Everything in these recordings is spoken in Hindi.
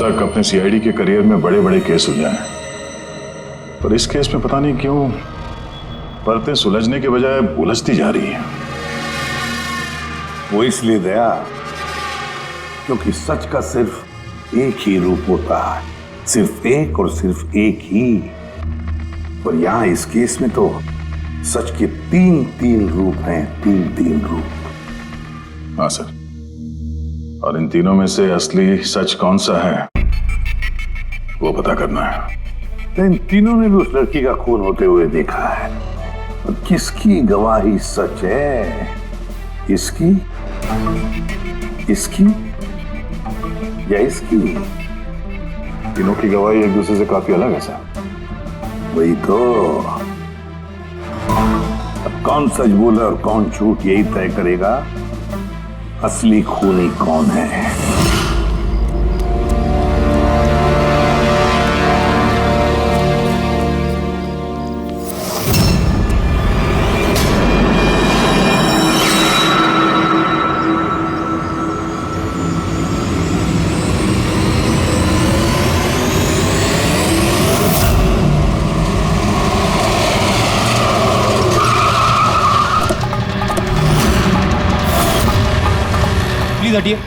तक अपने सीआईडी के करियर में बड़े बड़े केस सुलझाए हैं, पर इस केस में पता नहीं क्यों परतें सुलझने के बजाय उलझती जा रही हैं। वो इसलिए दया क्योंकि सच का सिर्फ एक ही रूप होता है, सिर्फ एक और सिर्फ एक ही। और यहां इस केस में तो सच के तीन रूप हैं, तीन रूप। हाँ सर, और इन तीनों में से असली सच कौन सा है वो पता करना है। तो इन तीनों ने भी उस लड़की का खून होते हुए देखा है, और किसकी गवाही सच है? इसकी, इसकी या इसकी? तीनों की गवाही एक दूसरे से काफी अलग है सर। वही तो। अब कौन सच बोला और कौन झूठ यही तय करेगा असली खूनी कौन है। हटिए।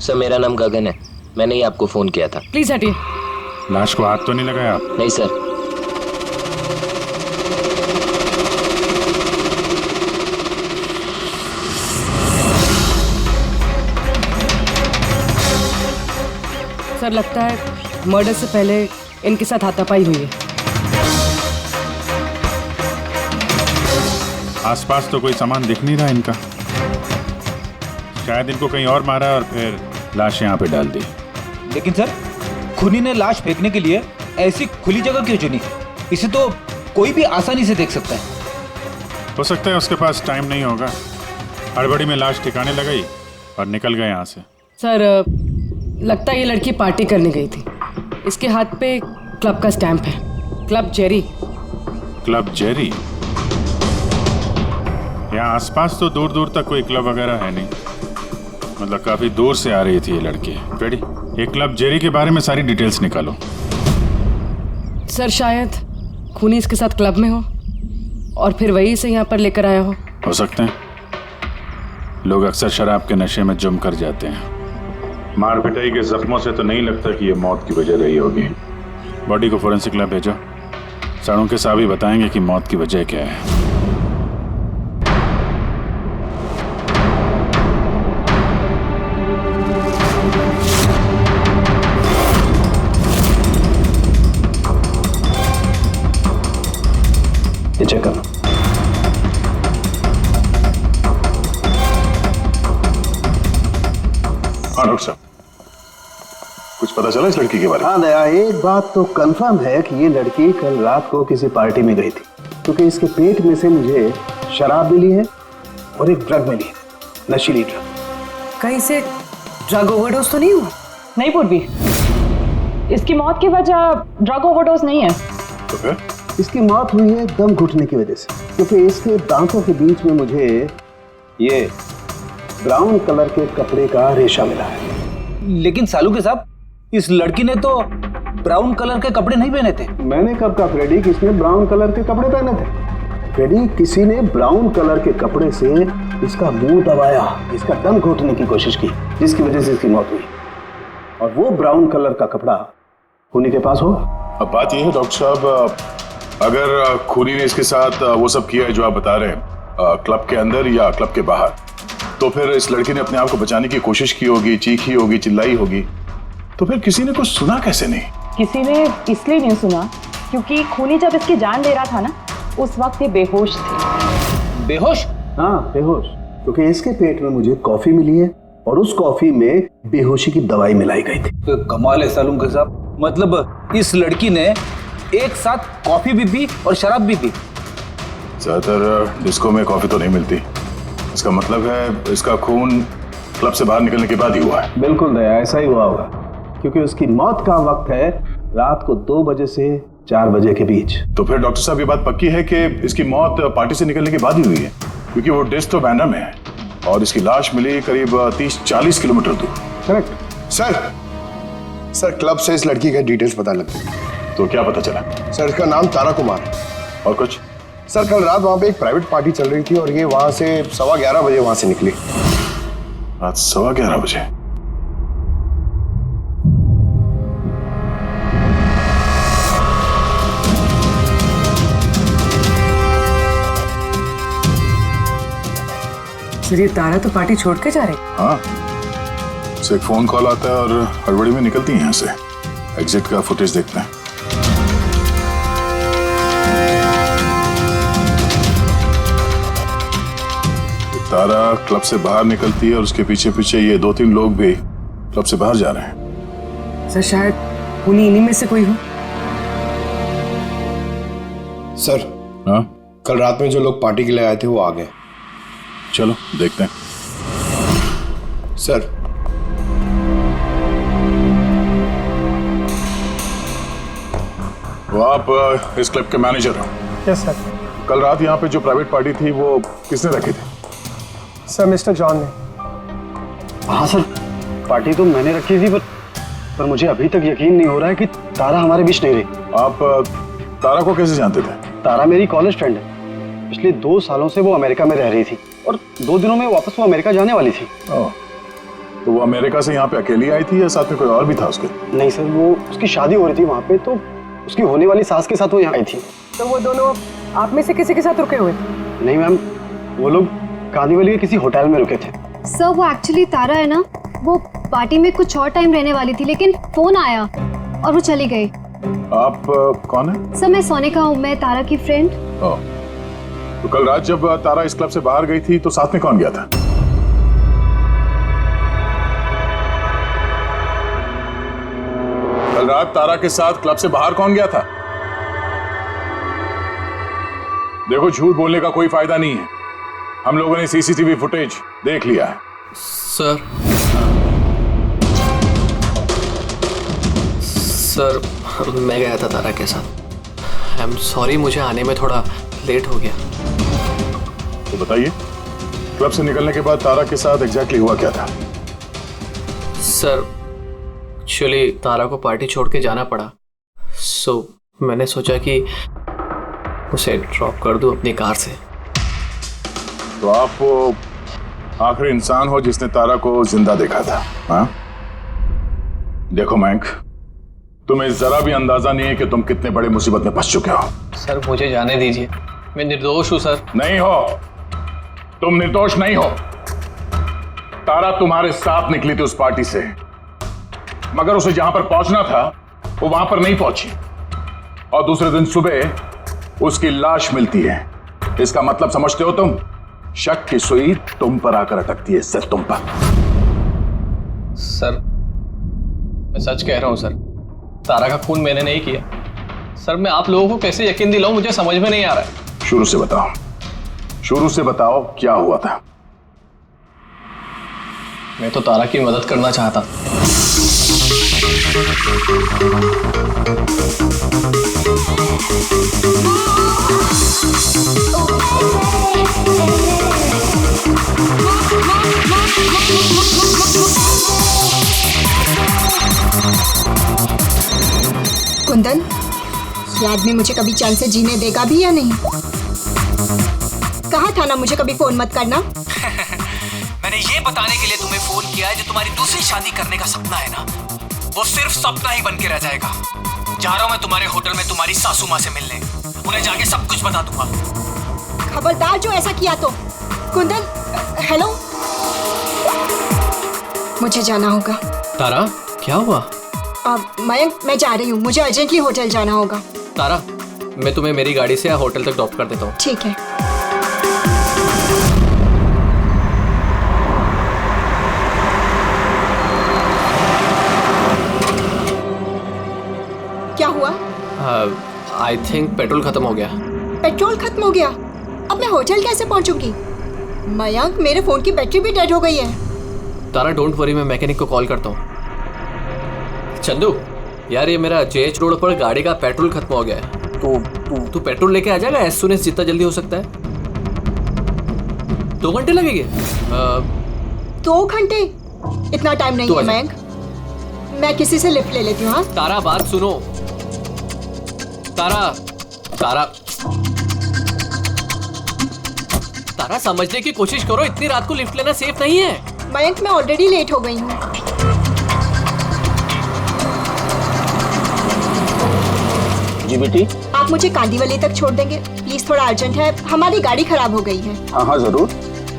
सर मेरा नाम गगन है, मैंने ही आपको फोन किया था। प्लीज हटिए। लाश को हाथ तो नहीं लगाया आप? नहीं सर। सर लगता है मर्डर से पहले इनके साथ हाथापाई हुई है। आसपास तो कोई सामान दिख नहीं रहा इनका, शायद इनको कहीं और मारा और फिर लाश यहाँ पे डाल दी। लेकिन सर खूनी ने लाश फेंकने के लिए ऐसी खुली जगह क्यों चुनी? इसे तो कोई भी आसानी से देख सकता है। हो सकता है उसके पास टाइम नहीं होगा, हड़बड़ी में लाश ठिकाने लगाई और निकल गए यहाँ से। सर लगता है ये लड़की पार्टी करने गई थी। इसके हाथ पे क्लब का स्टैंप है, क्लब जेरी। Club Jerry? यहाँ आसपास तो दूर दूर तक कोई क्लब वगैरह है नहीं, मतलब काफी दूर से आ रही थी ये लड़की। रेडी, ये क्लब जेरी के बारे में सारी डिटेल्स निकालो। सर शायद खूनी इसके साथ क्लब में हो और फिर वही से यहाँ पर लेकर आया हो सकते हैं। लोग अक्सर शराब के नशे में जम कर जाते हैं। मार पिटाई के जख्मों से तो नहीं लगता कि ये मौत की वजह रही होगी। बॉडी को फोरेंसिक लैब भेजो, सड़ों के साहब ही बताएंगे कि मौत की वजह क्या है। चेक करना। हाँ डॉक्टर साहब, कुछ पता चला इस लड़की के बारे में? हाँ दया, एक बात तो कंफर्म है कि ये लड़की कल रात को किसी पार्टी में गई थी, क्योंकि इसके पेट में से मुझे शराब मिली है और एक ड्रग मिली है, नशीली ड्रग। कहीं से ड्रग ओवरडोज तो नहीं हुआ? नहीं पूर्वी, इसकी मौत की वजह ड्रग ओवरडोज नहीं है। तो फिर? इसकी मौत हुई है दम घुटने की वजह से, क्योंकि इसके दांतों के बीच में मुझे ये ब्राउन कलर के कपड़े का रेशा मिला है। लेकिन सालू के साहब, इस लड़की ने तो ब्राउन कलर के कपड़े नहीं पहने थे। मैंने कब कहा फ्रेडी किसने ब्राउन कलर के कपड़े पहने थे? फ्रेडी, किसी ने ब्राउन कलर के कपड़े से इसका मुंह दबाया, इसका दम घोटने की कोशिश की, जिसकी वजह से इसकी मौत हुई। और वो ब्राउन कलर का कपड़ा खूनी के पास होगा। अब बात यह है डॉक्टर साहब, अगर खूनी ने इसके साथ वो सब किया है जो आप बता रहे हैं, क्लब के अंदर या क्लब के बाहर, तो फिर इस लड़की ने अपने आप को बचाने की कोशिश की होगी, चीखी होगी, चिल्लाई होगी, तो फिर किसी ने कुछ सुना कैसे नहीं? किसी ने इसलिए नहीं सुना क्योंकि खूनी जब इसकी जान ले रहा था ना, उस वक्त ये बेहोश थे। बेहोश? हाँ बेहोश, क्योंकि इसके पेट में मुझे कॉफी मिली है और उस कॉफी में बेहोशी की दवाई मिलाई गई थी। तो कमाल है सालू के साहब, मतलब इस लड़की ने एक साथ कॉफी भी पी और शराब भी पी। ज्यादातर डिस्को में कॉफी तो नहीं मिलती, इसका मतलब है इसका खून क्लब से बाहर निकलने के बाद ही हुआ है। बिल्कुल दया, ऐसा ही हुआ होगा, क्योंकि उसकी मौत का वक्त है रात को 2 बजे से 4 बजे के बीच। तो फिर डॉक्टर साहब ये बात पक्की है कि इसकी मौत पार्टी से निकलने के बाद ही हुई है, क्योंकि वो डिस्क तो बैंड्रा में है और इसकी लाश मिली करीब 30-40 किलोमीटर दूर। Correct sir. सर क्लब से इस लड़की के डिटेल्स पता लगते हैं। तो क्या पता चला? सर इसका नाम तारा कुमार है। और कुछ? सर कल रात वहाँ पे एक प्राइवेट पार्टी चल रही थी और ये वहाँ से 11:15 बजे वहाँ से निकली। रात 11:15 बजे? सर ये तारा तो पार्टी छोड़ के जा रही। हाँ, उसे एक फोन कॉल आता है और हड़बड़ी में निकलती है यहाँ से। एग्जिट का फुटेज देखते हैं। तारा क्लब से बाहर निकलती है और उसके पीछे पीछे ये 2-3 लोग भी क्लब से बाहर जा रहे हैं। सर शायद खूनी इन्हीं में से कोई हो। सर हाँ, कल रात में जो लोग पार्टी के लिए आए थे वो आ गए। चलो देखते हैं। सर वो आप इस क्लब के मैनेजर हो? Yes sir. कल रात यहाँ पे जो प्राइवेट पार्टी थी वो किसने रखी थी? सर मिस्टर जॉन ने। हाँ सर, पार्टी तो मैंने रखी थी पर मुझे अभी तक यकीन नहीं हो रहा है कि तारा हमारे बीच नहीं रही। आप तारा को कैसे जानते थे? तारा मेरी कॉलेज फ्रेंड है। पिछले 2 सालों से वो अमेरिका में रह रही थी और 2 दिनों में वापस वो अमेरिका जाने वाली थी। ओह, तो वो अमेरिका से यहाँ पे अकेली आई थी या साथ में कोई और भी था उसके? नहीं सर, वो उसकी शादी हो रही थी वहाँ पे, तो उसकी होने वाली सास के साथ वो यहाँ आई थी। तो वो दोनों आप में से किसी के साथ रुके हुए थे? नहीं मैम, वो लोग कांदीवली के किसी होटल में रुके थे। सर वो एक्चुअली तारा है ना, वो पार्टी में कुछ और टाइम रहने वाली थी लेकिन फोन आया और वो चली गई। आप कौन है? सर मैं सोनिका हूँ, मैं तारा की फ्रेंड। ओह, तो कल रात जब तारा इस क्लब से बाहर गई थी तो साथ में कौन गया था? कल रात तारा के साथ क्लब से बाहर कौन गया था? देखो, झूठ बोलने का कोई फायदा नहीं है। हम लोगों ने सीसीटीवी फुटेज देख लिया है। सर मैं गया था तारा के साथ। आई एम सॉरी, मुझे आने में थोड़ा लेट हो गया। तो बताइए, क्लब से निकलने के बाद तारा के साथ एग्जैक्टली हुआ क्या था? सर एक्चुअली तारा को पार्टी छोड़ के जाना पड़ा, सो मैंने सोचा कि उसे ड्रॉप कर दूं अपनी कार से। तो आप वो आखिरी इंसान हो जिसने तारा को जिंदा देखा था? हाँ? देखो मयंक, तुम्हें जरा भी अंदाजा नहीं है कि तुम कितने बड़े मुसीबत में फंस चुके हो। सर मुझे जाने दीजिए, मैं निर्दोष हूँ सर। नहीं हो, तुम निर्दोष नहीं हो। तारा तुम्हारे साथ निकली थी उस पार्टी से, मगर उसे जहां पर पहुंचना था वो वहां पर नहीं पहुंची और दूसरे दिन सुबह उसकी लाश मिलती है। इसका मतलब समझते हो तुम? शक की सुई तुम पर आकर अटकती है, सिर्फ तुम पर। सर मैं सच कह रहा हूं सर, तारा का खून मैंने नहीं किया। सर मैं आप लोगों को कैसे यकीन दिलाऊं, मुझे समझ में नहीं आ रहा है। शुरू से बताओ, शुरू से बताओ क्या हुआ था? मैं तो तारा की मदद करना चाहता। कुंदन, ये आदमी मुझे कभी चैन से जीने देगा भी या नहीं? कहा था ना मुझे कभी फोन मत करना। मैंने ये बताने के लिए तुम्हें फोन किया है, जो तुम्हारी दूसरी शादी करने का सपना है ना, वो सिर्फ सपना ही बन के रह जाएगा। जा रहा हूं मैं तुम्हारे होटल में तुम्हारी सासू माँ से मिलने, उन्हें जाके सब कुछ बता दूंगा। खबरदार जो ऐसा किया तो। कुंदन, हेलो, मुझे जाना होगा। तारा क्या हुआ? मयंक, मैं जा रही हूँ, मुझे अर्जेंटली होटल जाना होगा। तारा मैं तुम्हें मेरी गाड़ी से होटल तक ड्रॉप कर देता हूँ। ठीक है। क्या हुआ? आई थिंक पेट्रोल खत्म हो गया। पेट्रोल खत्म हो गया? अब मैं होटल कैसे पहुंचूंगी? मयंक, मेरे फोन की बैटरी भी डेड हो गई है। तारा डोंट वरी, मैं मैकेनिक को कॉल करता हूँ। चंदू यार, ये मेरा जेएच रोड पर गाड़ी का पेट्रोल खत्म हो गया है, तो तू पेट्रोल लेके आ जाएगा एज सून एज जितना जल्दी हो सकता है। 2 घंटे लगेंगे? 2 घंटे? इतना टाइम नहीं है मयंक। मैं किसी से लिफ्ट ले लेती हूँ। हाँ तारा बात सुनो। तारा तारा तारा समझने की कोशिश करो, इतनी रात को लिफ्ट लेना सेफ नहीं है। मयंक, मैं ऑलरेडी लेट हो गई हूँ। जी बेटी। आप मुझे कांदीवली तक छोड़ देंगे प्लीज, थोड़ा अर्जेंट है, हमारी गाड़ी खराब हो गई है। हाँ हाँ जरूर,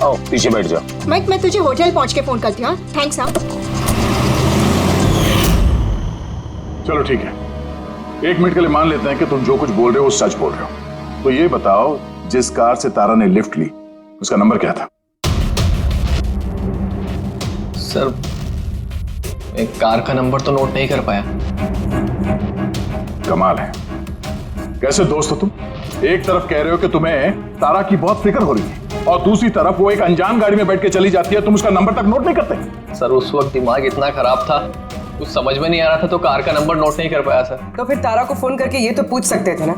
आओ पीछे बैठ जाओ। मयंक, मैं तुझे होटल पहुँच के फोन करती हूँ। थैंक्स। हाँ चलो ठीक है, 1 मिनट के लिए मान लेते हैं कि तुम जो कुछ बोल रहे हो वो सच बोल रहे हो। तो ये बताओ, जिस कार से तारा ने लिफ्ट ली उसका नंबर क्या था? सर, एक कार का नंबर तो नोट नहीं कर पाया। कमाल है, कैसे दोस्त हो तुम? एक तरफ कह रहे हो कि तुम्हें तारा की बहुत फिक्र हो रही है और दूसरी तरफ वो एक अनजान गाड़ी में बैठ के चली जाती है, तुम उसका नंबर तक नोट नहीं करते। सर उस वक्त दिमाग इतना खराब था, कुछ समझ में नहीं आ रहा था, तो कार का नंबर नोट नहीं कर पाया सर। तो फिर तारा को फोन करके ये तो पूछ सकते थे ना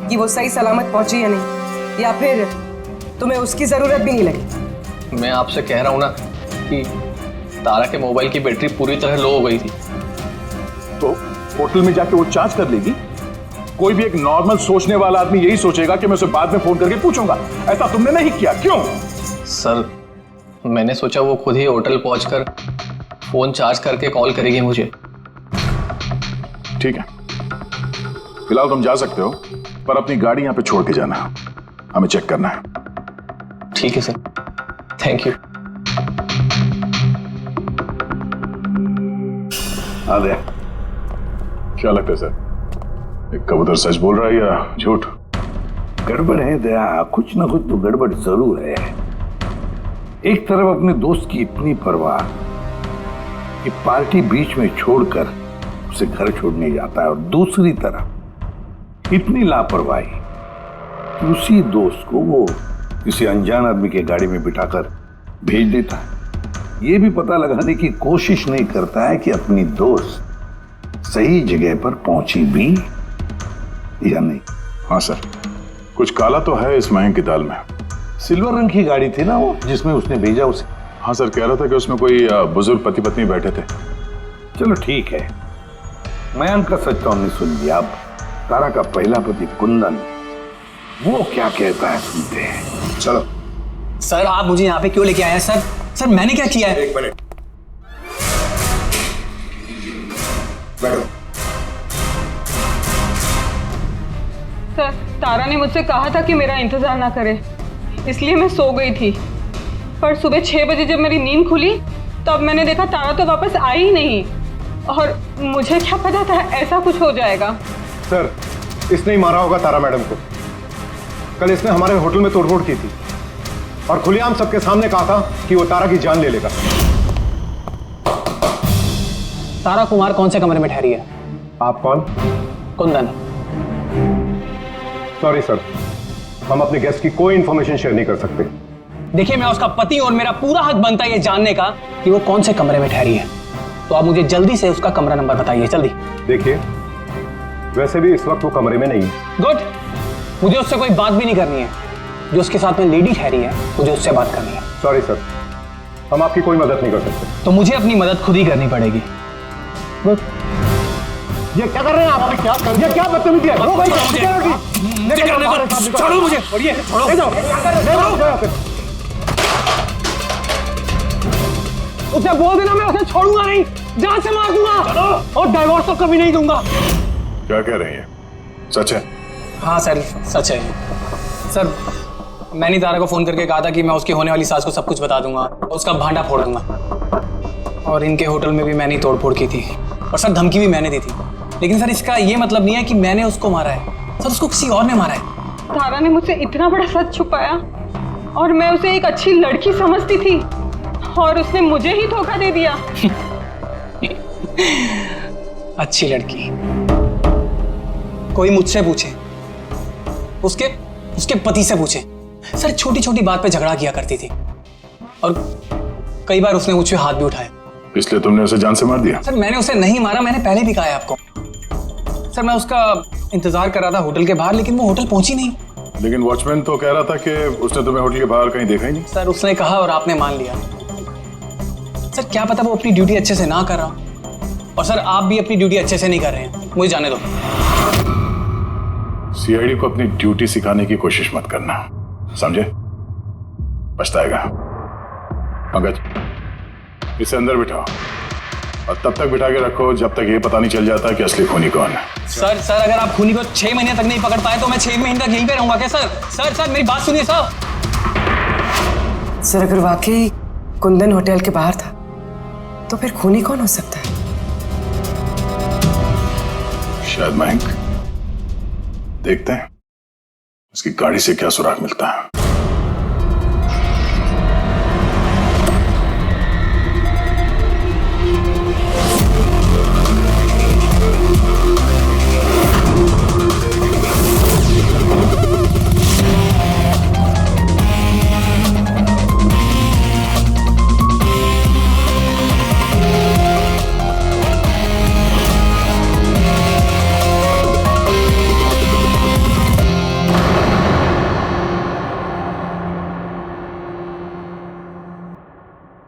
कि वो सही सलामत पहुंची या नहीं, या फिर तुम्हें उसकी जरूरत भी नहीं लगी। मैं आपसे कह रहा हूँ ना कि तारा के मोबाइल की बैटरी पूरी तरह लो हो गई थी। तो होटल में जाके वो चार्ज कर लेगी। कोई भी एक नॉर्मल सोचने वाला आदमी यही सोचेगा कि मैं उसे बाद में फोन करके पूछूंगा। ऐसा तुमने नहीं किया, क्यों? सर, मैंने सोचा वो खुद ही होटल पहुंचकर फोन चार्ज करके कॉल करेगी मुझे। ठीक है, फिलहाल तुम जा सकते हो, पर अपनी गाड़ी यहां पे छोड़ के जाना, हमें चेक करना है। ठीक है सर, थैंक यू। आ गया। क्या लगता है सर, एक कबूतर सच बोल रहा है या झूठ? गड़बड़ है दया, कुछ ना कुछ तो गड़बड़ जरूर है। एक तरफ अपने दोस्त की इतनी परवाह कि पार्टी बीच में छोड़कर उसे घर छोड़ने जाता है, और दूसरी तरफ इतनी लापरवाही कि उसी दोस्त को वो किसी अनजान आदमी के गाड़ी में बिठाकर भेज देता है। ये भी पता लगाने की कोशिश नहीं करता है कि अपनी दोस्त सही जगह पर पहुंची भी या नहीं। हाँ सर, कुछ काला तो है इस मयंक की दाल में। सिल्वर रंग की गाड़ी थी ना वो जिसमें उसने भेजा उसे। हाँ सर, कह रहा था कि उसमें कोई बुजुर्ग पति पत्नी बैठे थे। चलो ठीक है, मयंक का सच तो हमने सुन लिया। अब तारा का पहला पति कुंदन, वो क्या कहता है सुनते हैं। चलो। सर, आप मुझे यहाँ पे क्यों लेके आए हैं सर? सर, मैंने क्या किया है? 1 मिनट बैठो। सर, तारा ने मुझसे कहा था कि मेरा इंतजार ना करे, इसलिए मैं सो गई थी। पर सुबह 6 बजे जब मेरी नींद खुली तब मैंने देखा तारा तो वापस आई ही नहीं, और मुझे क्या पता था ऐसा कुछ हो जाएगा। सर, इसने ही मारा होगा तारा मैडम को। कल इसने हमारे होटल में तोड़फोड़ की थी और खुलेआम सबके सामने कहा था कि वो तारा की जान ले लेगा। तारा कुमार कौन से कमरे में ठहरी है? आप कौन? कुंदन। सॉरी सर, हम अपने गेस्ट की कोई इंफॉर्मेशन शेयर नहीं कर सकते। देखिए, मैं उसका पति और मेरा पूरा हक बनता है ये जानने का कि वो कौन से कमरे में ठहरी है। तो आप मुझे जल्दी से उसका कमरा नंबर बताइए, जल्दी। देखिए, वैसे भी इस वक्त वो कमरे में नहीं है। गुड, मुझे उससे कोई बात भी नहीं करनी है। जो उसके साथ में लेडी ठहरी है, मुझे उससे बात करनी है। सॉरी सर, हम आपकी कोई मदद नहीं कर सकते। तो मुझे अपनी मदद खुद ही करनी पड़ेगी। गुड। ये क्या कर रहे हैं आप? क्या कर रहे हैं? ये क्या बदतमीजी है? छोड़ो मुझे। और ये छोड़ो। ले जाओ। उसे बोल देना मैं उसे छोड़ूंगा नहीं, जान से मार दूंगा और डाइवोर्स तो कभी नहीं दूंगा। क्या कह रहे हैं, सच है? हाँ सर, सच है। सर, मैंने तारा को फोन करके कहा था कि मैं उसकी होने वाली सास को सब कुछ बता दूंगा, उसका भांडा फोड़ दूंगा। और इनके होटल में भी मैंने ही तोड़फोड़ की थी, और सर धमकी भी मैंने दी थी। लेकिन सर, इसका ये मतलब नहीं है कि मैंने उसको मारा है। सर, उसको किसी और ने मारा है। तारा ने मुझसे इतना बड़ा सच छुपाया, और मैं उसे एक अच्छी लड़की समझती थी, और उसने मुझे ही धोखा दे दिया। अच्छी लड़की? कोई मुझसे पूछे, उसके पति से पूछे। सर, छोटी छोटी बात पे झगड़ा किया करती थी, और कई बार उसने मुझ पे हाथ भी उठाया। इसलिए तुमने उसे जान से मार दिया? सर, मैंने उसे नहीं मारा, मैंने पहले भी कहा है आपको। सर, मैं उसका इंतजार कर रहा था होटल के बाहर, लेकिन वो होटल पहुंची नहीं। लेकिन वॉचमैन तो कह रहा था कि उसने तुम्हें होटल के बाहर कहीं देखा ही नहीं। सर, उसने कहा और आपने मान लिया। सर, क्या पता वो अपनी ड्यूटी अच्छे से ना कर रहा। और सर आप भी अपनी ड्यूटी अच्छे से नहीं कर रहे हैं, मुझे जाने दो। सीआईडी को अपनी ड्यूटी सिखाने की कोशिश मत करना, समझे? पछताएगा। पंकज, इसे अंदर बिठाओ और तब तक बिठा के रखो जब तक ये पता नहीं चल जाता कि असली खूनी कौन है। सर अगर आप खूनी को 6 महीने तक नहीं पकड़ पाए तो मैं 6 महीने तक यहीं पे रहूंगा क्या सर? सर मेरी बात सुनिए सर। सर अगर वाकई कुंदन होटल के बाहर था तो फिर खूनी कौन हो सकता है? शायद मयंक। देखते हैं उसकी गाड़ी से क्या सुराग मिलता है।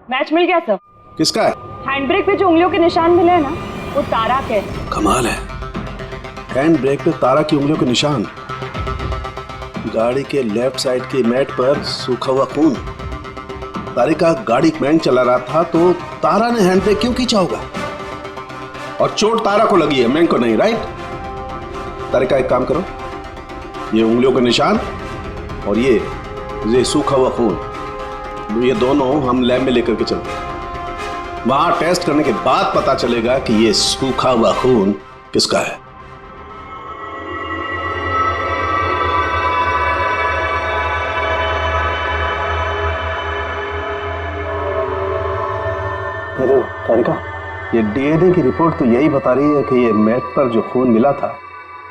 मैच मिल गया सर। किसका है? हैंड ब्रेक पे जो उंगलियों के निशान मिले हैं ना, वो तारा के। कमाल है, हैंड ब्रेक पे तारा की उंगलियों के निशान, गाड़ी के लेफ्ट साइड के मैट पर सूखा हुआ खून। तारिका गाड़ी मैंग चला रहा था तो तारा ने हैंड ब्रेक क्यों खींचा होगा? और चोट तारा को लगी है, मैंग को नहीं, राइट? तारिका एक काम करो, ये उंगलियों के निशान और ये सूखा हुआ खून, ये दोनों हम लैब में लेकर के चलते हैं। वहां टेस्ट करने के बाद पता चलेगा कि ये सूखा हुआ खून किसका है। तारिका, ये डीएनए की रिपोर्ट तो यही बता रही है कि ये मैट पर जो खून मिला था,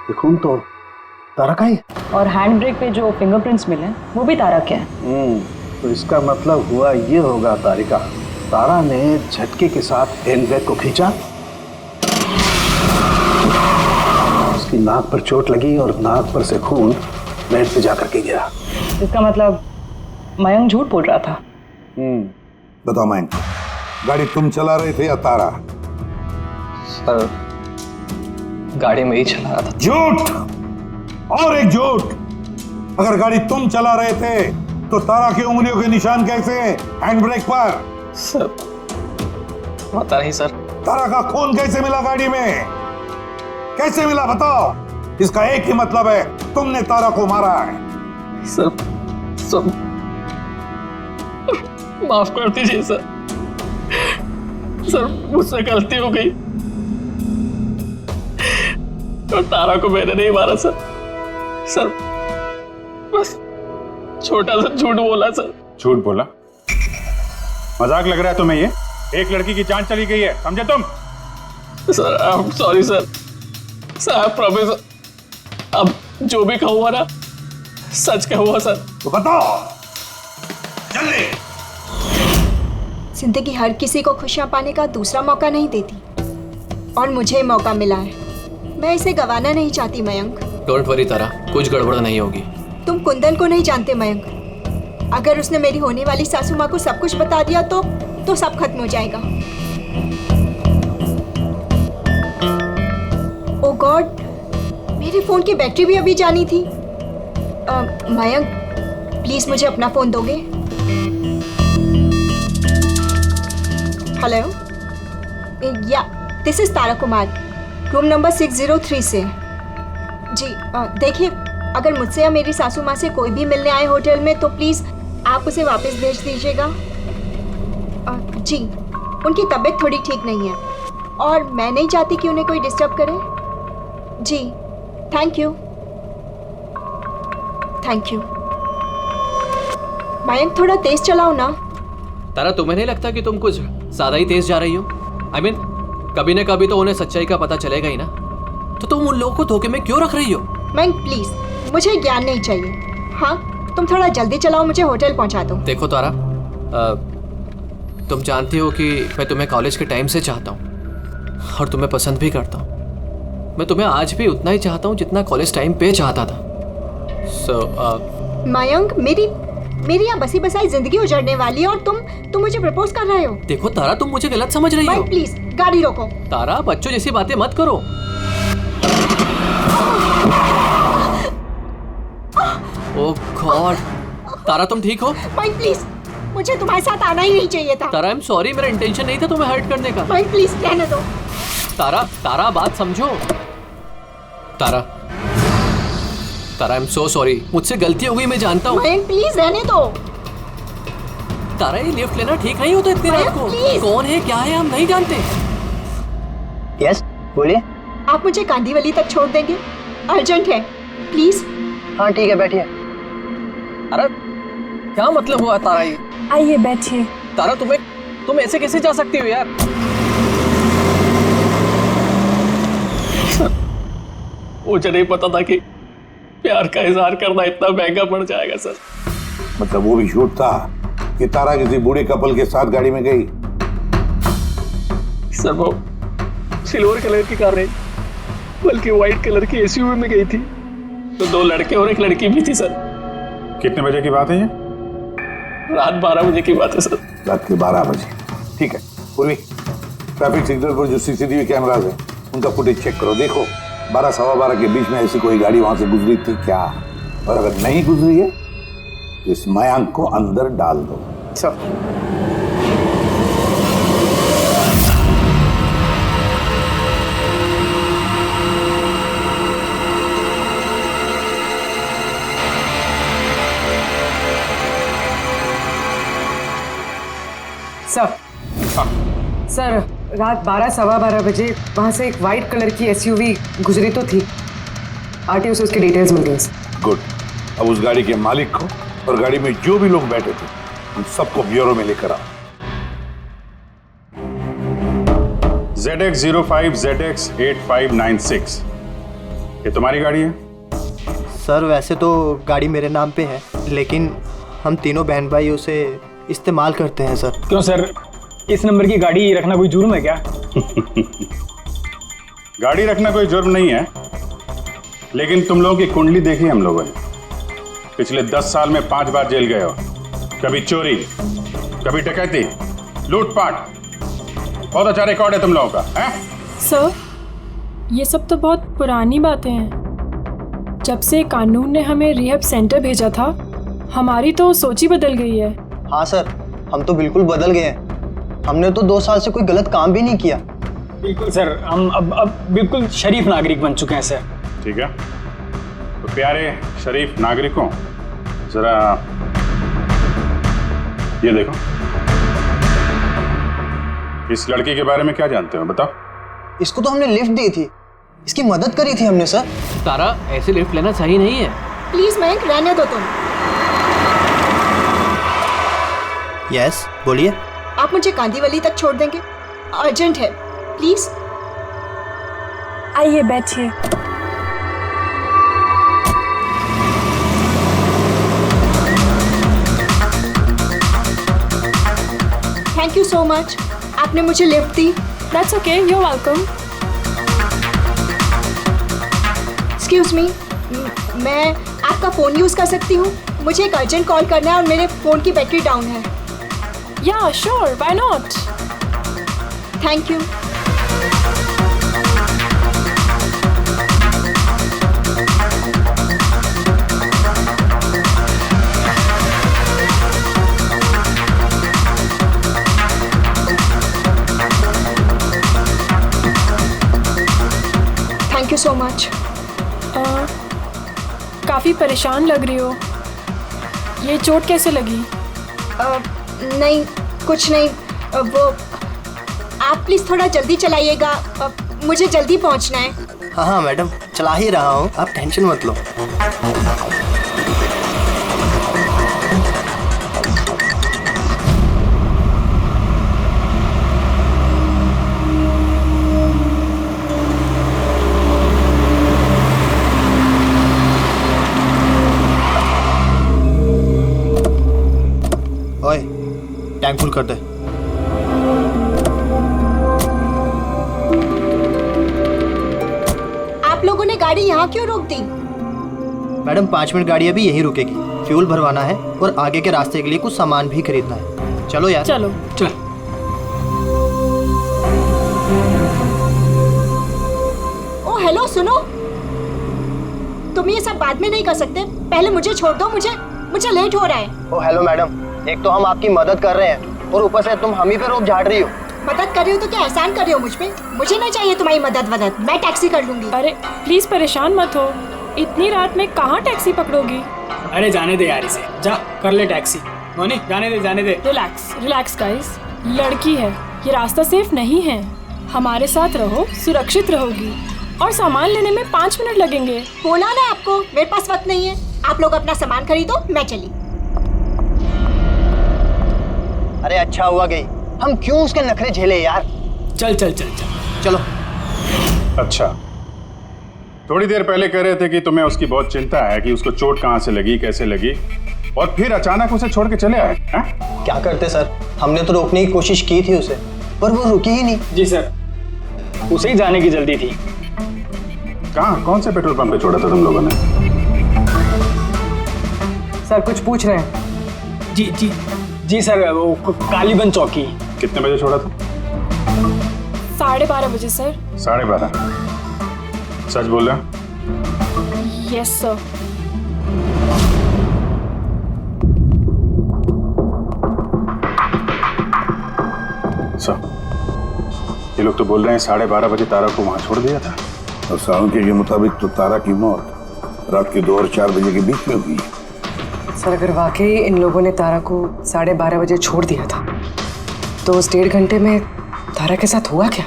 ये खून तो तारा का ही। और हैंड ब्रेक पे जो फिंगरप्रिंट्स मिले वो भी तारा के हैं। तो इसका मतलब हुआ ये होगा तारिका, तारा ने झटके के साथ हैंड ब्रेक को खींचा, उसकी नाक पर चोट लगी और नाक पर से खून मैट पे जाकर के गिरा। इसका मतलब मयंक झूठ बोल रहा था। बताओ मयंक, गाड़ी तुम चला रहे थे या तारा? सर गाड़ी में ही चला रहा था। झूठ और एक झूठ। अगर गाड़ी तुम चला रहे थे तो तारा की उंगलियों के निशान कैसे हैंड ब्रेक पर? सर पता नहीं सर। तारा का खून कैसे मिला गाड़ी में? कैसे मिला बताओ? इसका एक ही मतलब है, तुमने तारा को मारा है। सर माफ कर दीजिए सर। सर मुझसे गलती हो गई और तारा को मैंने नहीं मारा सर। बस छोटा सा झूठ बोला सर। झूठ बोला? मजाक लग रहा है तुम्हें? ये एक लड़की की जान चली गई है, समझे तुम? Sir I am sorry sir. Sir I promise, अब जो भी कहूँगा ना सच कहूँगा सर। तो बताओ जल्दी। जिंदगी हर किसी को खुशियां पाने का दूसरा मौका नहीं देती और मुझे मौका मिला है। मैं इसे गंवाना नहीं चाहती मयंक। डोंट वरी तारा, कुछ गड़बड़ नहीं होगी। तुम कुंदन को नहीं जानते मयंक। अगर उसने मेरी होने वाली सासू माँ को सब कुछ बता दिया तो सब खत्म हो जाएगा। ओ गॉड, मेरे फोन की बैटरी भी अभी जानी थी। मयंक प्लीज मुझे अपना फोन दोगे? हेलो, या this is Tara Kumar, room number 603 से। जी देखिए, अगर मुझसे या मेरी सासू माँ से कोई भी मिलने आए होटल में तो प्लीज़ आप उसे वापस भेज दीजिएगा। जी, उनकी तबीयत थोड़ी ठीक नहीं है और मैं नहीं चाहती कि उन्हें कोई डिस्टर्ब करे। जी थैंक यू। मयंक थोड़ा तेज चलाओ ना। तारा तुम्हें नहीं लगता कि तुम कुछ ज्यादा ही तेज जा रही हो? I mean, कभी ना कभी तो उन्हें सच्चाई का पता चलेगा ही ना, तो तुम उन लोगों को धोखे में क्यों रख रही हो? मयंक प्लीज, मुझे ज्ञान नहीं चाहिए। हाँ तुम थोड़ा जल्दी चलाओ, मुझे होटल पहुंचा दो। देखो तारा, तुम जानती हो कि मैं तुम्हें कॉलेज के टाइम से चाहता हूँ और तुम्हें पसंद भी करता हूँ। मैं तुम्हें आज भी उतना ही चाहता हूँ जितना कॉलेज टाइम पे चाहता था। मयंक मेरी यहाँ बसी बसाई जिंदगी उजड़ने वाली है और तुम मुझे प्रपोज कर रहे हो। देखो तारा, तुम मुझे गलत समझ रही हो। प्लीज गाड़ी रोको। तारा, बच्चों जैसी बातें मत करो। ओह गॉड, तारा तुम ठीक हो? माइक प्लीज, मुझे तुम्हारे साथ आना ही नहीं चाहिए था। तारा, आई एम सॉरी, मेरा इंटेंशन नहीं था तुम्हें हर्ट करने का। माइक प्लीज रहने दो। तारा बात समझो। तारा, आई एम सो सॉरी, मुझसे गलती हो गई, मैं जानता हूँ। माइक प्लीज रहने दो। तारा, ये लिफ्ट लेना ठीक नहीं होता इतनी रात को। कौन है, क्या है, हम नहीं जानते। यस, बोलिए। आप मुझे कांदीवली तक छोड़ देंगे? अर्जेंट है, प्लीज। हाँ ठीक है, बैठिए। अरे क्या मतलब हुआ तारा ये? आइए बैठिए। तारा, तुम ऐसे कैसे जा सकती हो यार? मुझे नहीं पता था कि प्यार का इजहार करना इतना महंगा पड़ जाएगा सर। मतलब वो भी झूठ था कि तारा किसी बूढ़े कपल के साथ गाड़ी में गई? सर वो सिल्वर कलर की कार नहीं, बल्कि व्हाइट कलर की एसयूवी में गई थी। तो 2 लड़के और 1 लड़की भी थी सर। कितने बजे की बात है ये? रात 12 बजे की बात है सर। रात के 12 बजे, ठीक है। पूर्वी, ट्रैफिक सिग्नल पर जो सीसीटीवी कैमराज है उनका फुटेज चेक करो। देखो 12 सवा 12 के बीच में ऐसी कोई गाड़ी वहां से गुजरी थी क्या? और अगर नहीं गुजरी है तो इस मयांक को अंदर डाल दो। सर सर, रात 12 सवा 12 बजे वहाँ से एक वाइट कलर की एसयूवी गुजरी तो थी। आरटीओ से उसकी डिटेल्स मिल गई। गुड। अब उस गाड़ी के मालिक को और गाड़ी में जो भी लोग बैठे थे उन सबको ब्यूरो में लेकर आओ। ZX05 ZX8596, ये तुम्हारी गाड़ी है? सर वैसे तो गाड़ी मेरे नाम पे है, लेकिन हम तीनों बहन भाई उसे इस्तेमाल करते हैं सर। क्यों सर, इस नंबर की गाड़ी रखना कोई जुर्म है क्या? गाड़ी रखना कोई जुर्म नहीं है, लेकिन तुम लोगों की कुंडली देखी हम लोगों ने। पिछले 10 साल में 5 बार जेल गए हो। कभी चोरी, कभी डकैती, लूटपाट। बहुत अच्छा रिकॉर्ड है तुम लोगों का, हैं? सर, ये सब तो बहुत पुरानी बातें हैं। जब से कानून ने हमें रिहैब सेंटर भेजा था, हमारी तो सोच ही बदल गई है। हाँ सर, हम तो बिल्कुल बदल गए हैं। हमने तो 2 साल से कोई गलत काम भी नहीं किया। बिल्कुल सर, हम अब बिल्कुल शरीफ नागरिक बन चुके हैं सर। ठीक है, तो प्यारे शरीफ नागरिकों, जरा ये देखो, इस लड़की के बारे में क्या जानते हो, बताओ। इसको तो हमने लिफ्ट दी थी, इसकी मदद करी थी हमने सर। तारा, ऐसे लिफ्ट लेना सही नहीं है। प्लीज मयंक, रहने दो तुम। यस, बोलिए। आप मुझे कांदीवली तक छोड़ देंगे? अर्जेंट है, प्लीज। आइए बैठिए। थैंक यू सो मच, आपने मुझे लिफ्ट दी। That's okay, you are welcome. Excuse me, मैं आपका फ़ोन यूज़ कर सकती हूँ? मुझे एक अर्जेंट कॉल करना है और मेरे फ़ोन की बैटरी डाउन है। या sure, why not. Thank you. Thank you so much. काफ़ी परेशान लग रही हो, ये चोट कैसे लगी? नहीं, कुछ नहीं। वो आप प्लीज़ थोड़ा जल्दी चलाइएगा, मुझे जल्दी पहुंचना है। हाँ हाँ मैडम, चला ही रहा हूँ, आप टेंशन मत लो। ओए, टैंक फुल कर दे। आप लोगों ने गाड़ी यहाँ क्यों रोक दी? मैडम 5 मिनट गाड़ी अभी यहीं रुकेगी, फ्यूल भरवाना है और आगे के रास्ते के लिए कुछ सामान भी खरीदना है। चलो यार। चलो चल। ओ हेलो, सुनो, तुम ये सब बाद में नहीं कर सकते, पहले मुझे छोड़ दो, मुझे लेट हो रहा है। ओ हेलो मैडम, एक तो हम आपकी मदद कर रहे हैं और ऊपर से तुम हम ही पे रोक झाड़ रही हो। मदद कर रही हो तो क्या एहसान कर रही हो मुझ पे? मुझे नहीं चाहिए तुम्हारी मदद, मैं टैक्सी कर लूंगी। अरे प्लीज परेशान मत हो, इतनी रात में कहाँ टैक्सी पकड़ोगी? अरे जाने दे यार इसे, जा कर ले टैक्सी। मोनी जाने दे। रिलैक्स गाइस, लड़की है, ये रास्ता सेफ नहीं है। हमारे साथ रहो, सुरक्षित रहोगी। और सामान लेने में 5 मिनट लगेंगे। बोला ना आपको, मेरे पास वक्त नहीं है। आप लोग अपना सामान खरीदो, मैं चली। अरे अच्छा हुआ गई, हम क्यों उसके नखरे झेले यार। चल चलो। अच्छा, थोड़ी देर पहले कह रहे थे कि तुम्हें उसकी बहुत चिंता है कि उसको चोट कहाँ से लगी, कैसे लगी, और फिर अचानक उसे छोड़ के चले आए। क्या करते सर, हमने तो रोकने की कोशिश की थी उसे, पर वो रुकी ही नहीं। जी सर, उसे ही जाने की जल्दी थी। कहाँ, कौन से पेट्रोल पंप पे छोड़ा था तुम लोगों ने? सर कुछ पूछ रहे हैं? जी सर, वो कालीबंद चौकी। कितने बजे छोड़ा था? 12:30 बजे सर। 12:30? सच बोल रहे? Yes sir. ये लोग तो बोल रहे हैं 12:30 बजे तारा को वहां छोड़ दिया था। और सावंकी के मुताबिक तो तारा की मौत रात के 2 और 4 बजे के बीच में हुई। सर अगर वाकई इन लोगों ने तारा को 12:30 बजे छोड़ दिया था तो उस 1.5 घंटे में तारा के साथ हुआ क्या?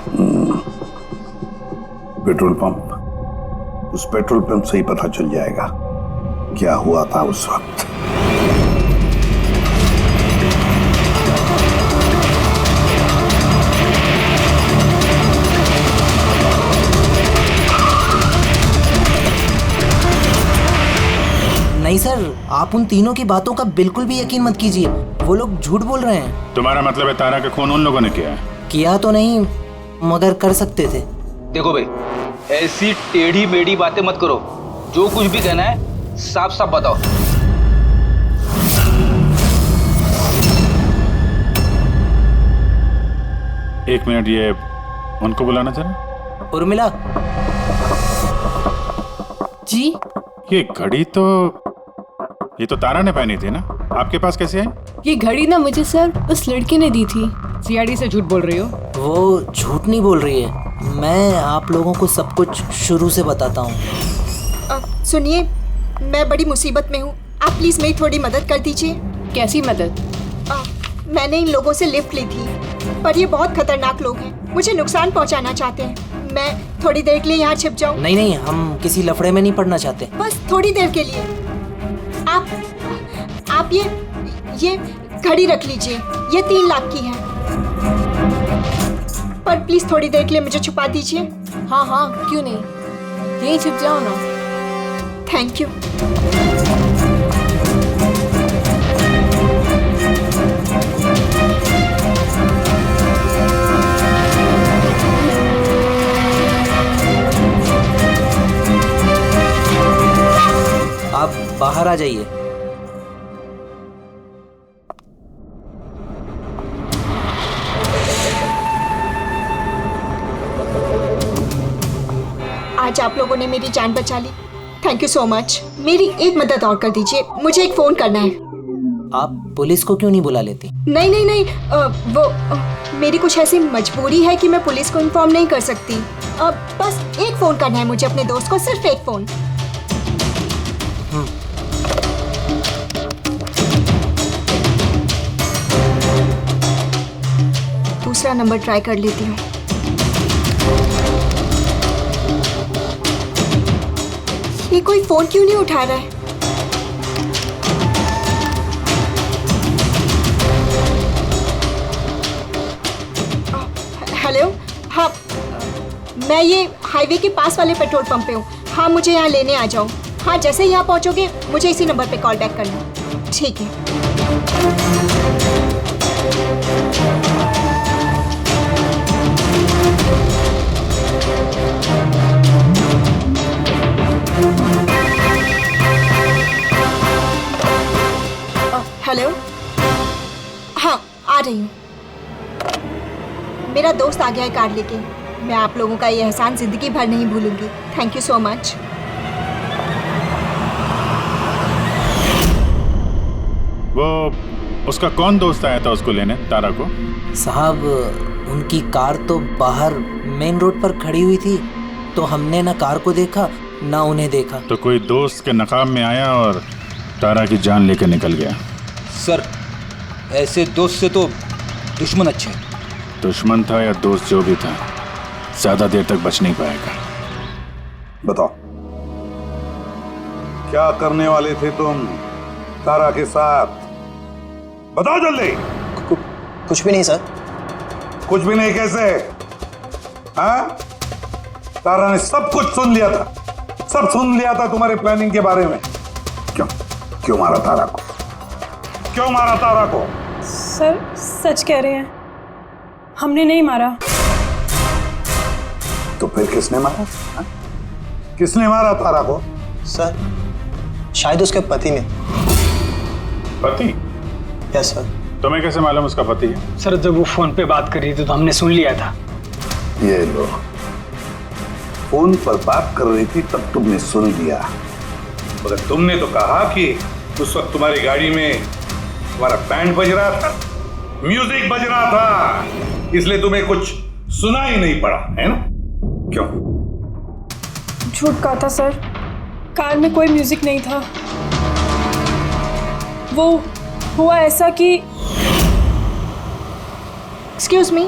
पेट्रोल पंप, उस पेट्रोल पंप से ही पता चल जाएगा क्या हुआ था उस वक्त। नहीं सर, आप उन तीनों की बातों का बिल्कुल भी यकीन मत कीजिए, वो लोग झूठ बोल रहे हैं। तुम्हारा मतलब है तारा का खून उन लोगों ने किया है? किया तो नहीं, मगर कर सकते थे। देखो भाई, ऐसी टेढ़ी मेढ़ी बातें मत करो, जो कुछ भी कहना है साफ साफ बताओ। एक मिनट, ये उनको बुलाना जरा। उर्मिला जी। ये घड़ी तो तारा ने पहनी थी ना, आपके पास कैसे आई? ये घड़ी ना मुझे सर उस लड़की ने दी थी। सीआईडी से झूठ बोल रही हो? वो झूठ नहीं बोल रही है, मैं आप लोगों को सब कुछ शुरू से बताता हूँ। सुनिए, मैं बड़ी मुसीबत में हूँ, आप प्लीज मेरी थोड़ी मदद कर दीजिए। कैसी मदद? मैंने इन लोगों से लिफ्ट ली थी, पर ये बहुत खतरनाक लोग हैं, मुझे नुकसान पहुँचाना चाहते हैं। मैं थोड़ी देर के लिए यहाँ छिप जाऊँ? नहीं, हम किसी लफड़े में नहीं पड़ना चाहते। बस थोड़ी देर के लिए। आप ये घड़ी रख लीजिए, ये 3 लाख की है, पर प्लीज थोड़ी देर के लिए मुझे छुपा दीजिए। हाँ, क्यों नहीं, यहीं छिप जाओ ना। Thank you. आप बाहर आ जाइए। आज आप लोगों ने मेरी जान बचा ली, थैंक यू सो मच। मेरी एक मदद और कर दीजिए, मुझे एक फोन करना है। आप पुलिस को क्यों नहीं बुला लेती? नहीं, वो मेरी कुछ ऐसी मजबूरी है कि मैं पुलिस को इन्फॉर्म नहीं कर सकती। बस एक फोन करना है मुझे अपने दोस्त को, सिर्फ एक फोन। दूसरा नंबर ट्राई कर लेती हूँ। ये कोई फोन क्यों नहीं उठा रहा है? हेलो, हाँ, मैं ये हाईवे के पास वाले पेट्रोल पंप पे हूँ। हाँ, मुझे यहाँ लेने आ जाओ। हाँ, जैसे ही यहाँ पहुँचोगे मुझे इसी नंबर पे कॉल बैक करना। ठीक है। हेलो, हाँ आ रही हूँ। मेरा दोस्त आ गया है कार लेके। मैं आप लोगों का ये एहसान जिंदगी भर नहीं भूलूंगी। Thank you so much. वो उसका कौन दोस्त आया था उसको लेने, तारा को? साहब उनकी कार तो बाहर मेन रोड पर खड़ी हुई थी, तो हमने ना कार को देखा ना उन्हें देखा। तो कोई दोस्त के नकाब में आया और तारा की जान लेकर निकल गया। सर ऐसे दोस्त से तो दुश्मन अच्छे। दुश्मन था या दोस्त, जो भी था, ज्यादा देर तक बच नहीं पाएगा। बताओ क्या करने वाले थे तुम तारा के साथ? बताओ जल्दी। कुछ भी नहीं सर। कुछ भी नहीं कैसे? हाँ? तारा ने सब कुछ सुन लिया था, सब सुन लिया था तुम्हारे प्लानिंग के बारे में। क्यों मारा तारा को? क्यों मारा तारा को? सर सच कह रहे हैं, हमने नहीं मारा। तो फिर किसने मारा? हा? किसने मारा तारा को? सर शायद उसके पति ने। पति? Yes sir. तुम्हें कैसे मालूम उसका पति है? सर जब वो फोन पे बात कर रही थी तो हमने सुन लिया था। ये लो, फोन पर बात कर रही थी तब तुमने सुन लिया, मगर तुमने तो कहा कि उस वक्त तुम्हारी गाड़ी में तुम्हारा बैंड बज रहा था, म्यूजिक बज रहा था, इसलिए तुम्हें कुछ सुना ही नहीं पड़ा, है ना? क्यों? झूठ कहा था सर, कार में कोई म्यूजिक नहीं था। वो हुआ ऐसा कि एक्सक्यूज मी,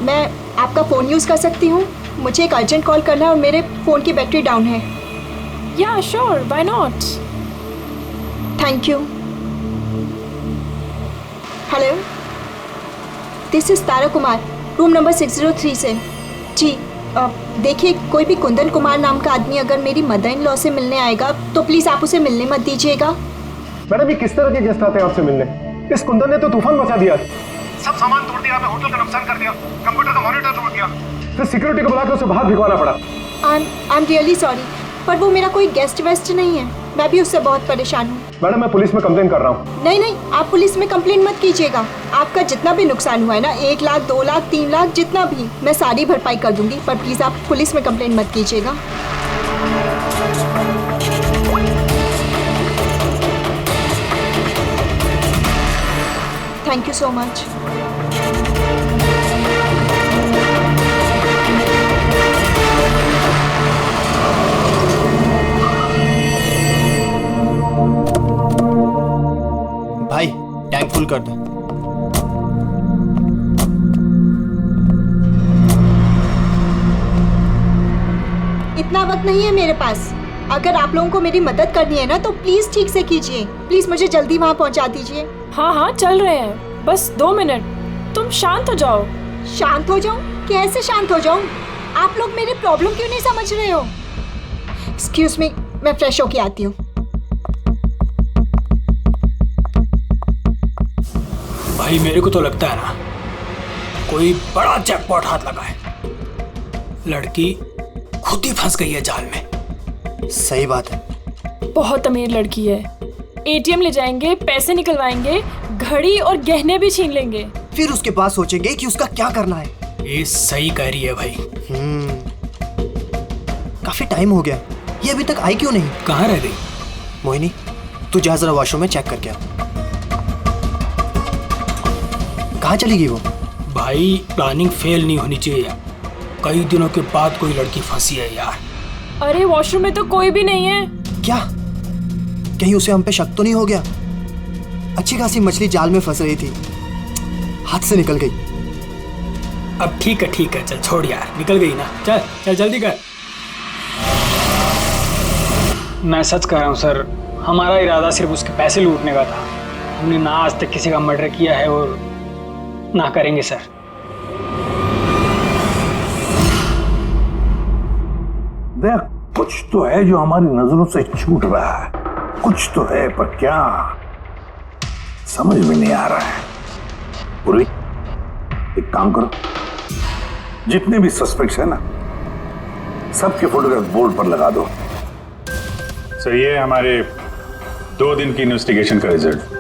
मैं आपका फ़ोन यूज़ कर सकती हूँ? मुझे एक अर्जेंट कॉल करना है और मेरे फ़ोन की बैटरी डाउन है। या sure, why not. Thank you. Hello, this is Tara Kumar, room number 603 से। जी देखिए, कोई भी कुंदन कुमार नाम का आदमी अगर मेरी मदर इन लॉ से मिलने आएगा तो प्लीज़ आप उसे मिलने मत दीजिएगा। मैडम ये किस तरह के गेस्ट आते हैं आपसे मिलने? इस कुंदन ने तो तूफान मचा दिया, सब सामान तोड़ दिया, होटल का नुकसान कर दिया, कंप्यूटर का मॉनिटर तोड़ दिया, फिर सिक्योरिटी को बुला के उसे बाहर भिगवाना पड़ा। आई एम रियली सॉरी, पर वो मेरा कोई गेस्ट वेस्ट नहीं है। मैं भी उससे बहुत परेशान हूँ। मैडम मैं पुलिस में कंप्लेन कर रहा हूँ। नहीं, आप पुलिस में कंप्लेन मत कीजिएगा। आपका जितना भी नुकसान हुआ है ना, 1 लाख 2 लाख 3 लाख जितना भी, मैं सारी भरपाई कर दूंगी, पर प्लीज़ आप पुलिस में कंप्लेन मत कीजिएगा। Thank you so much. भाई टैंक फुल कर दो। इतना वक्त नहीं है मेरे पास। अगर आप लोगों को मेरी मदद करनी है ना तो प्लीज ठीक से कीजिए। प्लीज मुझे जल्दी वहाँ पहुँचा दीजिए। हाँ हाँ चल रहे हैं, बस 2 मिनट। तुम शांत हो जाओ। शांत हो जाऊं? कैसे शांत हो जाऊं? आप लोग मेरी प्रॉब्लम क्यों नहीं समझ रहे हो? एक्सक्यूज मी, मैं फ्रेश होके आती हूँ। भाई मेरे को तो लगता है ना कोई बड़ा जैकपॉट हाथ लगा है। लड़की खुद ही फंस गई है जाल में। सही बात है। बहुत अमीर लड़की है। एटीएम ले जाएंगे, पैसे निकलवाएंगे, घड़ी और गहने भी छीन लेंगे। फिर उसके पास सोचेंगे कि उसका क्या करना है। ये सही कह रही है भाई। काफी टाइम हो गया, ये अभी तक आई क्यों नहीं? कहाँ रह गई? मोहिनी तू जा जरा वॉशरूम में चेक करके आ। कहाँ चली गई वो? भाई प्लानिंग फेल नहीं होनी चाहिए। कई दिनों के बाद कोई लड़की फंसी है यार। अरे वॉशरूम में तो कोई भी नहीं है। क्या कहीं उसे हम पे शक तो नहीं हो गया? अच्छी खासी मछली जाल में फंस रही थी, हाथ से निकल गई। अब ठीक है चल छोड़ यार, निकल गई ना। चल चल जल्दी कर। मैं सच कह रहा हूँ सर, हमारा इरादा सिर्फ उसके पैसे लूटने का था। हमने ना आज तक किसी का मर्डर किया है और ना करेंगे सर। देख कुछ तो है जो हमारी नजरों से छूट रहा है, कुछ तो है, पर क्या समझ में नहीं आ रहा है। पूरी एक काम करो, जितने भी सस्पेक्ट्स है ना सबके फोटोग्राफ बोर्ड पर लगा दो। सर ये हमारे 2 दिन की इन्वेस्टिगेशन का रिजल्ट।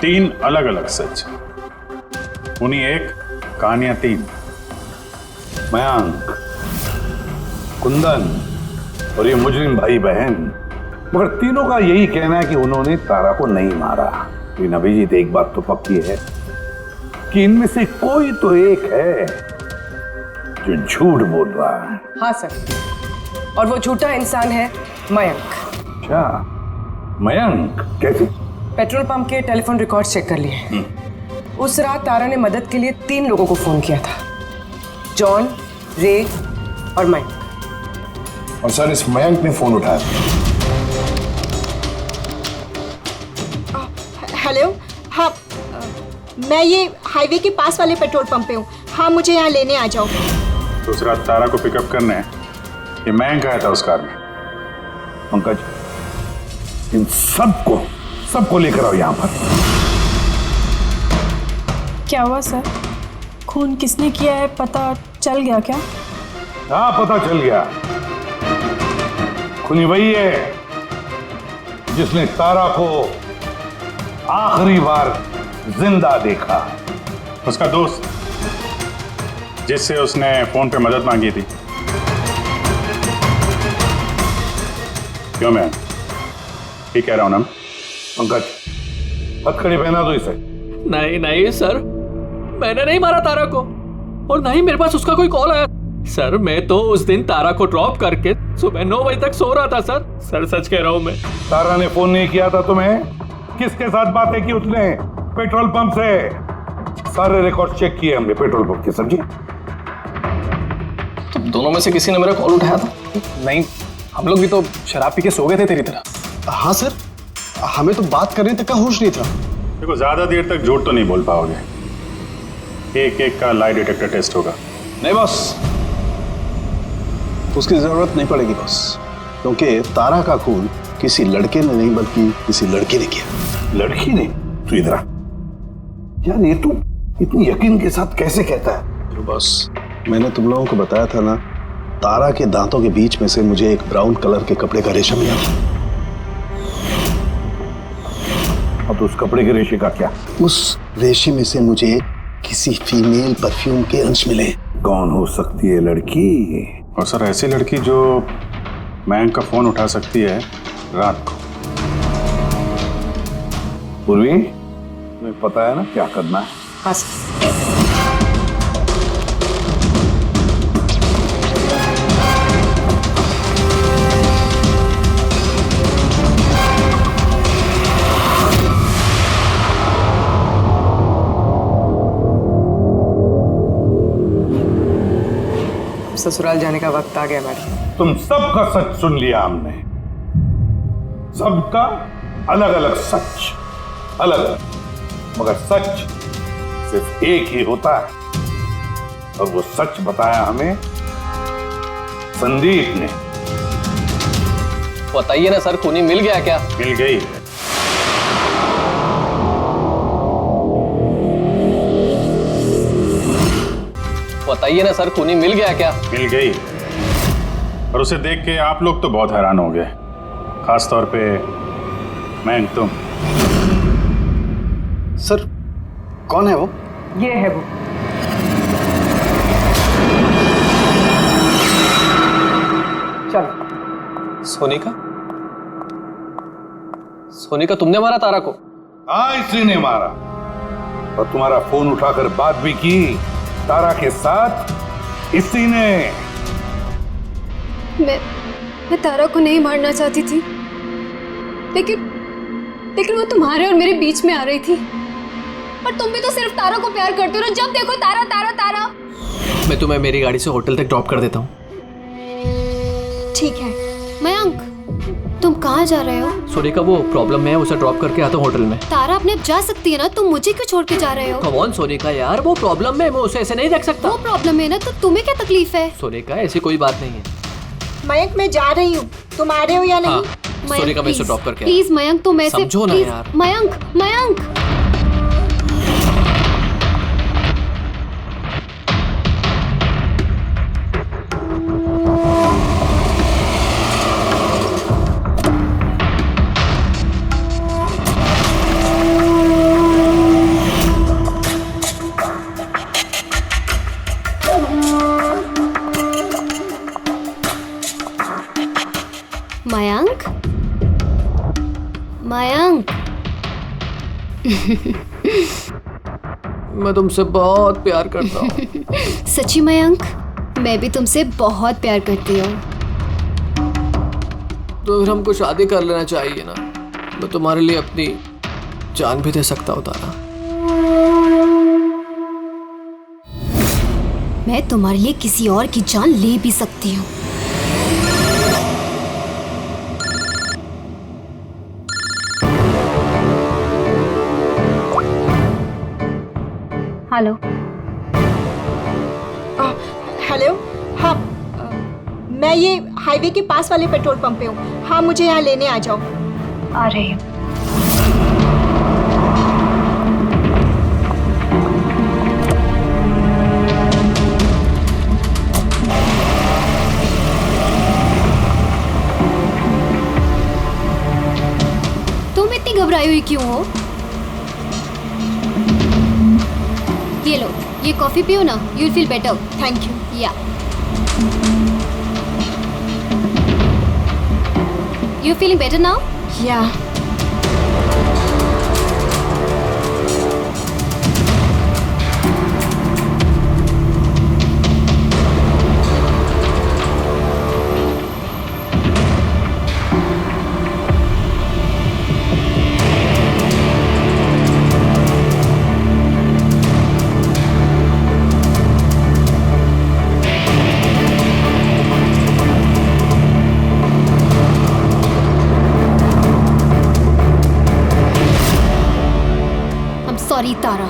3 अलग अलग सच, उन्हीं एक, कहानियां 3। मयंक, कुंदन और ये मुजरिम भाई बहन, मगर तीनों का यही कहना है कि उन्होंने तारा को नहीं मारा। लेकिन अभिजीत, एक बात तो पक्की है कि इनमें से कोई तो एक है जो झूठ बोल रहा है। हाँ सर, और वो झूठा इंसान है मयंक। अच्छा, मयंक कैसे? पेट्रोल पंप के टेलीफोन रिकॉर्ड्स चेक कर लिए। उस रात तारा ने मदद के लिए 3 लोगों को फोन किया था, जॉन, रे और मयंक। और सर, इस मयंक ने फोन उठाया। हेलो, हाँ, मैं ये हाईवे के पास वाले पेट्रोल पंप पे हूँ। हाँ, मुझे यहाँ लेने आ जाओ। तो उस रात तारा को पिकअप करने ये मयंक आया था उस कार में। पंकज, इन सबको लेकर आओ यहाँ पर। क्या हुआ सर? खून किसने किया है पता चल गया क्या? हाँ, पता चल गया। खूनी वही है जिसने तारा को आखिरी बार जिंदा देखा। उसका दोस्त जिससे उसने फोन पे मदद मांगी थी। क्यों मैं ठीक कह रहा हूं ना? पंकज, हथकड़ी पहना दो इसे। नहीं नहीं सर, मैंने नहीं मारा तारा को, और नहीं मेरे पास उसका कोई कॉल आया। सर, मैं तो उस दिन तारा को ड्रॉप करके सुबह 9 बजे तक सो रहा था सर। सर, सच कह रहा हूं मैं। तारा ने फोन नहीं किया था तुम्हें? किसके साथ बातें की उसने? पेट्रोल पंप से। सारे रिकॉर्ड चेक किए हमने पेट्रोल पंप के। समझे? तो दोनों में से किसी ने मेरा कॉल उठाया था? नहीं, हम लोग भी तो शराब पी के सो गए थे तेरी तरह। हाँ सर, हमें तो बात करने तक का होश नहीं था। देखो, ज्यादा देर तक झूठ तो नहीं बोल पाओगे। एक एक का लाई डिटेक्टर टेस्ट होगा। नहीं बॉस, उसकी जरूरत नहीं पड़ेगी बॉस, क्योंकि तारा का खून किसी लड़के ने नहीं बल्कि किसी लड़की ने किया। लड़की ने? तू इधर आ यार, ये तू इतनी यकीन के साथ कैसे कहता है? तो बॉस, मैंने तुम लोगों को बताया था ना, तारा के दांतों के बीच में से मुझे एक ब्राउन कलर के कपड़े का रेशा मिला था। और तो उस कपड़े के रेशे का क्या? उस रेशे में से मुझे किसी फीमेल परफ्यूम के अंश मिले। कौन हो सकती है लड़की? और सर, ऐसी लड़की जो मयंक का फोन उठा सकती है रात को। पूर्वी, तुम्हें पता है ना क्या करना है? हाँ सर। ससुराल जाने का वक्त आ गया मैडम। तुम सबका सच सुन लिया हमने। सबका अलग अलग सच, अलग अलग, मगर सच सिर्फ एक ही होता है। और वो सच बताया हमें संदीप ने। बताइए ना सर, खूनी मिल गया क्या? मिल गई। बताइए ना सर, खूनी मिल गया क्या? मिल गई। और उसे देख के आप लोग तो बहुत हैरान हो गए, खास तौर पे मैं। तुम सर, कौन है वो? ये है वो। चलो। सोनिका? सोनिका, तुमने मारा तारा को? हाँ, इसी ने मारा। और तुम्हारा फोन उठाकर बात भी की तारा के साथ इसी ने। मैं तारा को नहीं मारना चाहती थी, लेकिन वो तुम्हारे और मेरे बीच में आ रही थी। पर तुम भी तो सिर्फ तारा को प्यार करते हो ना, जब देखो तारा तारा तारा। मैं तुम्हें मेरी गाड़ी से होटल तक ड्रॉप कर देता हूँ। ठीक है। मयंक, तुम कहाँ जा रहे हो? सोनिका, वो प्रॉब्लम में है, उसे ड्रॉप करके आता हूँ होटल में। तारा अपने आप जा सकती है ना, तुम मुझे क्यों छोड़ के जा रहे हो? कम ऑन सोनिका यार, वो प्रॉब्लम में, मैं उसे ऐसे नहीं रख सकता। वो प्रॉब्लम है ना, तो तुम्हें क्या तकलीफ है? सोनिका, ऐसी कोई बात नहीं है। मयंक, मैं जा रही हूँ, तुम आ रहे हो या नहीं? हाँ, सोनिका, मैं इसे ड्रॉप करके प्लीज मयंक, तुम ऐसे समझो ना यार। मयंक, मयंक। मयंक। मैं तुमसे बहुत प्यार करता हूँ। सच्ची मयंक, मैं भी तुमसे बहुत प्यार करती हूँ। तो फिर हमको शादी कर लेना चाहिए ना। मैं तुम्हारे लिए अपनी जान भी दे सकता हूँ तारा। मैं तुम्हारे लिए किसी और की जान ले भी सकती हूँ। हेलो। हेलो। हाँ, मैं ये हाईवे के पास वाले पेट्रोल पंप पे हूँ। हाँ, मुझे यहाँ लेने आ जाओ। आ रही हूँ। तुम इतनी घबराई हुई क्यों हो? ये लो, ये कॉफी पियो ना, you will feel better. Thank you. या यू फीलिंग बेटर नाउ? या। सॉरी तारा,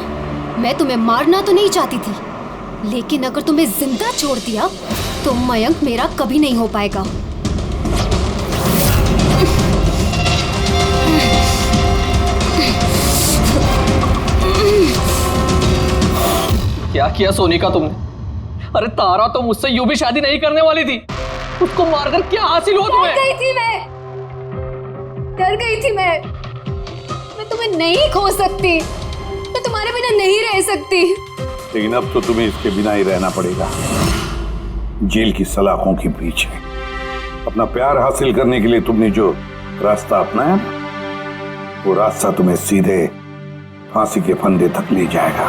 मैं तुम्हें मारना तो नहीं चाहती थी, लेकिन अगर तुम्हें जिंदा छोड़ दिया तो मयंक मेरा कभी नहीं हो पाएगा। क्या किया सोनिका तुमने? अरे तारा तो मुझसे यूं भी शादी नहीं करने वाली थी। उसको मारकर क्या हासिल हुआ तुम्हें? डर गई थी मैं तुम्हें नहीं खो सकती, मैं तुम्हारे बिना नहीं रह सकती। लेकिन अब तो तुम्हें इसके बिना ही रहना पड़ेगा, जेल की सलाखों के पीछे। अपना प्यार हासिल करने के लिए तुमने जो रास्ता अपनाया, वो रास्ता तुम्हें सीधे फांसी के फंदे तक ले जाएगा।